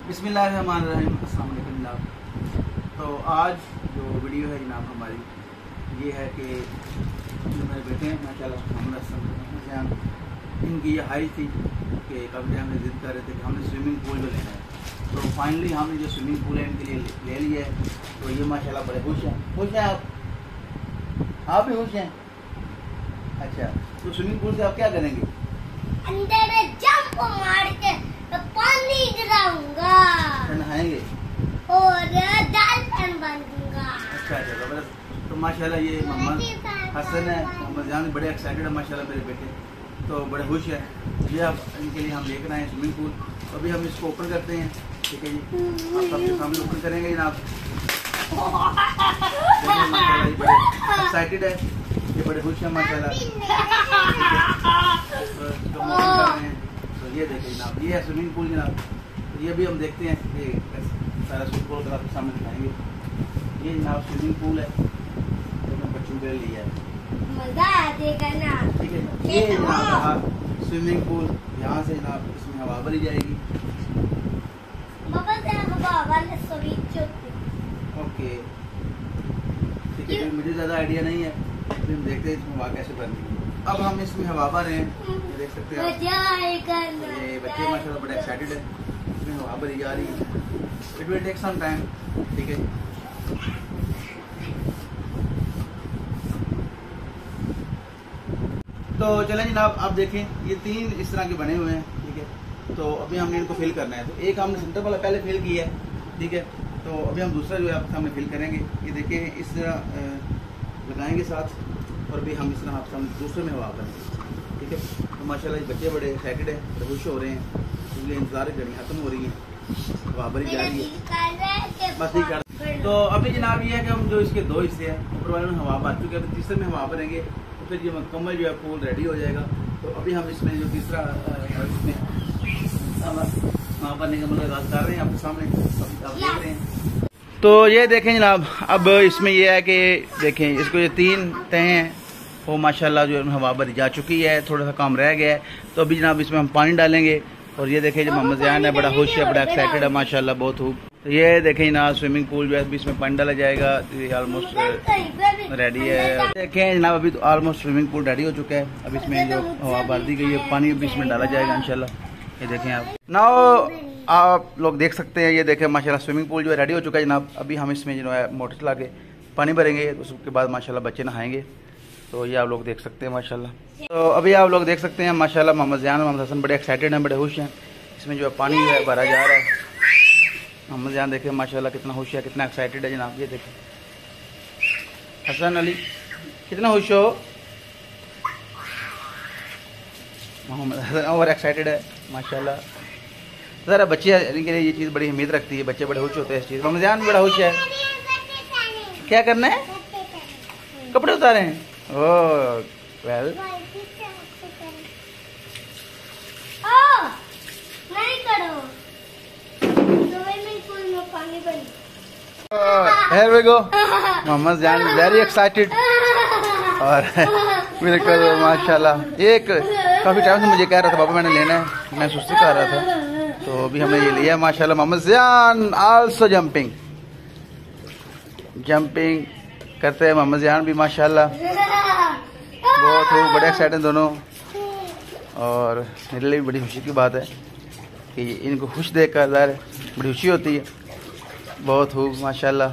बिस्मिल्लाहिर्रहमानिर्रहीम। अस्सलाम वालेकुम जनाब। तो आज जो वीडियो है जनाब हमारी ये है कि जो मेरे बेटे हैं माशाल्लाह मोहम्मद हसन, इनकी ये हाई थी कि काफ़ी टाइम में ज़िद कर रहे थे कि हमने स्विमिंग पूल में लेना है। तो फाइनली हमने जो स्विमिंग पूल है इनके लिए ले लिया है। तो ये माशाल्लाह बड़े खुश हैं। खुश हैं आप भी खुश हैं? अच्छा, तो स्विमिंग पूल से आप क्या करेंगे? अंदर जंप मार के पानी गिराऊंगा, नहाएंगे और डॉल्फिन बन दूंगा। अच्छा जबरदस्त। तो माशाल्लाह ये मोहम्मद हसन है, मोहम्मद जान बड़े एक्साइटेड है माशाल्लाह मेरे बेटे, तो बड़े खुश है। ये अब इनके लिए हम लेकर आए स्विमिंग पूल। तो अभी हम इसको ओपन करते हैं, ठीक है जी। आप सबके सामने ओपन करेंगे जनाब। ये बड़े एक्साइटेड है, ये बड़े खुश है माशाल्लाह। तो ये देखें जनाब, ये है स्विमिंग पूल जनाब। तो ये भी हम देखते हैं कि सारा स्विमिंग पूल आपके सामने दिखाएंगे। ये जनाब स्विमिंग पूल है जो मैं बच्चों के लिए लिया है, मजा आएगा ना। ठीक है। ये जनाब स्विमिंग पूल, यहाँ से जनाब इसमें हवा भरी जाएगी। पापा से हवा वाले स्विच होती। ओके ठीक है, मुझे ज़्यादा आइडिया नहीं है, फिर हम देखते हैं इसमें हवा कैसे भरनी है। अब हम इसमें हवा भर रहे हैं, देख सकते हैं आप। मजा आएगा ना। ये बच्चे माशाल्लाह बड़े एक्साइटेड है, इसमें हवा भरी जा रही है। It will take some time, ठीक है। तो चलें जनाब, आप देखें ये 3 इस तरह के बने हुए हैं, ठीक है। तो अभी हमने इनको फिल करना है। तो एक हमने सेंटर वाला पहले फिल किया है, ठीक है। तो अभी हम दूसरा जो है आपके सामने फिल करेंगे। ये देखें इस तरह लगाएंगे साथ, और भी हम इस तरह आपके सामने दूसरे में हवा करेंगे, ठीक है। तो माशाल्लाह ये बच्चे बड़े एक्साइटेड है, बड़े खुश हो रहे हैं, इसलिए इंतजार की घड़ी खत्म हो रही है, हवा भरी जा रही है, बस ठीक कर। तो अभी जनाब ये है कि हम जो इसके 2 हिस्से हैं, ऊपर वाले में हवा भर चुके हैं, तो तीसरे में हवा भरेंगे, तो फिर ये मुकम्मल जो है पूल रेडी हो जाएगा। तो अभी हम इसमें जो तीसरा इसमें हवा भरने का मतलब कर रहे हैं आपके सामने, अभी आप देख रहे हैं। तो ये देखें जनाब, अब इसमें यह है कि देखें इसको ये 3 तह हैं वो माशाल्लाह जो हवा भरी जा चुकी है, थोड़ा सा काम रह गया है। तो अभी जनाब इसमें हम पानी डालेंगे, और ये देखें जो मोहम्मद ज़यान है बड़ा खुश है, बड़ा एक्साइटेड है माशाल्लाह, बहुत खूब। तो ये देखें जनाब स्विमिंग पूल जो है अभी इसमें पानी डाला जाएगा, ये ऑलमोस्ट रेडी है। देखें जनाब अभी तो ऑलमोस्ट स्विमिंग पूल रेडी हो चुका है। अब इसमें जो हवा भर दी गई है, पानी भी इसमें डाला जाएगा इंशाल्लाह। ये देखें आप नाउ, आप लोग देख सकते हैं, ये देखें माशाल्लाह स्विमिंग पूल जो है रेडी हो चुका है जनाब। अभी हम इसमें जो है मोटर चला के पानी भरेंगे, उसके बाद माशाल्लाह बच्चे नहाएंगे। तो ये आप लोग देख सकते हैं माशाल्लाह। तो अभी आप लोग देख सकते हैं माशाल्लाह मोहम्मद ज़यान और मोहम्मद हसन बड़े एक्साइटेड हैं, बड़े खुश हैं। इसमें जो है पानी जो है भरा जा रहा है। मोहम्मद ज़यान देखें माशाल्लाह कितना खुश है, कितना एक्साइटेड है जनाब। ये देखें हसन अली कितना खुश हो। मोहम्मद हसन और एक्साइटेड है माशाल्लाह। ज़रा बच्चे इनके लिए ये चीज़ बड़ी उम्मीद रखती है, बच्चे बड़े खुश होते हैं इस चीज़। मोहम्मद ज़यान भी बड़ा खुश है। क्या करना है? कपड़े उतारे हैं। ओह वेल, नहीं करो, स्विमिंग पूल में पानी बन। here we go। Mohammed Zayan very excited, और मेरे को माशाल्लाह एक काफ़ी टाइम से मुझे कह रहा था पापा मैंने लेना है, मैं सुस्ती कर रहा था, तो अभी हमने ये लिया माशाल्लाह। मोहम्मद ज़यान आल्सो जंपिंग करते हैं मोहम्मद ज़यान भी माशाल्लाह, बहुत हो बड़े एक्साइटेड दोनों। और मेरे लिए भी बड़ी खुशी की बात है कि इनको खुश देख कर बड़ी खुशी होती है, बहुत खूब माशाल्लाह।